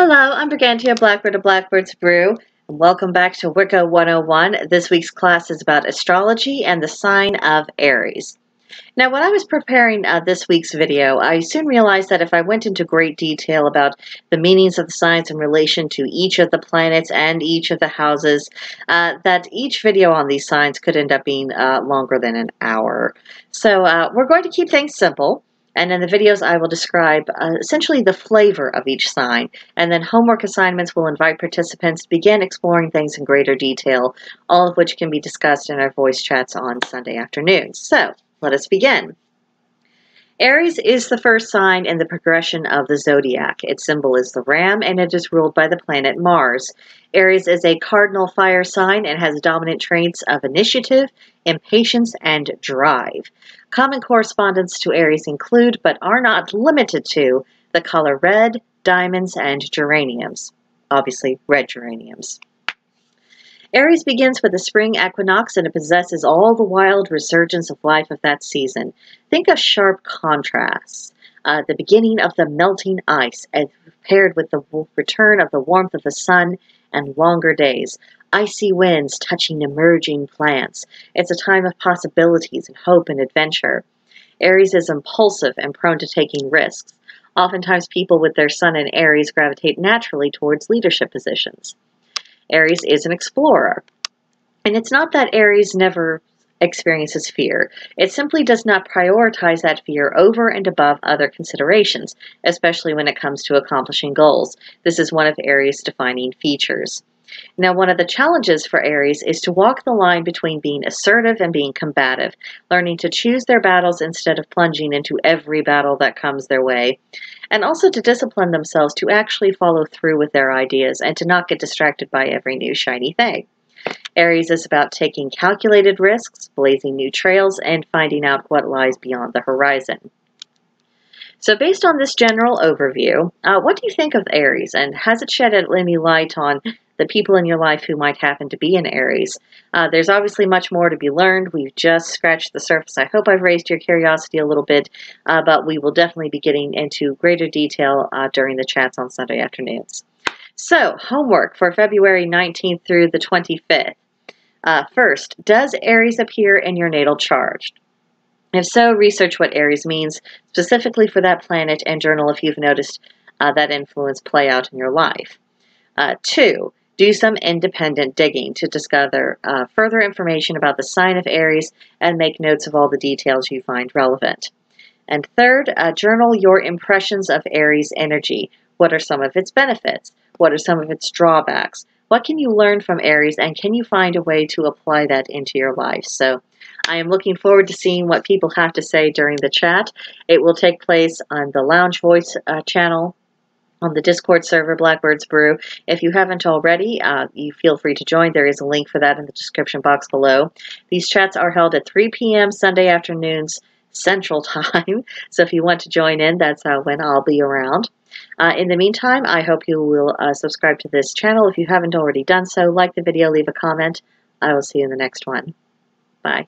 Hello, I'm Brigantia, Blackbird of Blackbird's Brew, and welcome back to Wicca 101. This week's class is about astrology and the sign of Aries. Now, when I was preparing this week's video, I soon realized that if I went into great detail about the meanings of the signs in relation to each of the planets and each of the houses, that each video on these signs could end up being longer than an hour. So we're going to keep things simple. And in the videos, I will describe essentially the flavor of each sign. And then homework assignments will invite participants to begin exploring things in greater detail, all of which can be discussed in our voice chats on Sunday afternoons. So let us begin. Aries is the first sign in the progression of the zodiac. Its symbol is the ram, and it is ruled by the planet Mars. Aries is a cardinal fire sign and has dominant traits of initiative, impatience, and drive. Common correspondents to Aries include, but are not limited to, the color red, diamonds, and geraniums. Obviously, red geraniums. Aries begins with the spring equinox, and it possesses all the wild resurgence of life of that season. Think of sharp contrasts, the beginning of the melting ice, paired with the return of the warmth of the sun and longer days. Icy winds touching emerging plants. It's a time of possibilities and hope and adventure. Aries is impulsive and prone to taking risks. Oftentimes, people with their sun in Aries gravitate naturally towards leadership positions. Aries is an explorer. And it's not that Aries never experiences fear. It simply does not prioritize that fear over and above other considerations, especially when it comes to accomplishing goals. This is one of Aries' defining features. Now, one of the challenges for Aries is to walk the line between being assertive and being combative, learning to choose their battles instead of plunging into every battle that comes their way, and also to discipline themselves to actually follow through with their ideas and to not get distracted by every new shiny thing. Aries is about taking calculated risks, blazing new trails, and finding out what lies beyond the horizon. So based on this general overview, what do you think of Aries, and has it shed any light on the people in your life who might happen to be in Aries? There's obviously much more to be learned. We've just scratched the surface. I hope I've raised your curiosity a little bit, but we will definitely be getting into greater detail during the chats on Sunday afternoons. So, homework for February 19th through the 25th. First, does Aries appear in your natal chart? If so, research what Aries means specifically for that planet and journal if you've noticed that influence play out in your life. 2, do some independent digging to discover further information about the sign of Aries and make notes of all the details you find relevant. And third, journal your impressions of Aries energy. What are some of its benefits? What are some of its drawbacks? What can you learn from Aries, and can you find a way to apply that into your life? So I am looking forward to seeing what people have to say during the chat. It will take place on the Lounge Voice channel on the Discord server, Blackbird's Brew. If you haven't already, you feel free to join. There is a link for that in the description box below. These chats are held at 3 p.m. Sunday afternoons Central Time. So if you want to join in, that's when I'll be around. In the meantime, I hope you will subscribe to this channel. If you haven't already done so, like the video, leave a comment. I will see you in the next one. Bye.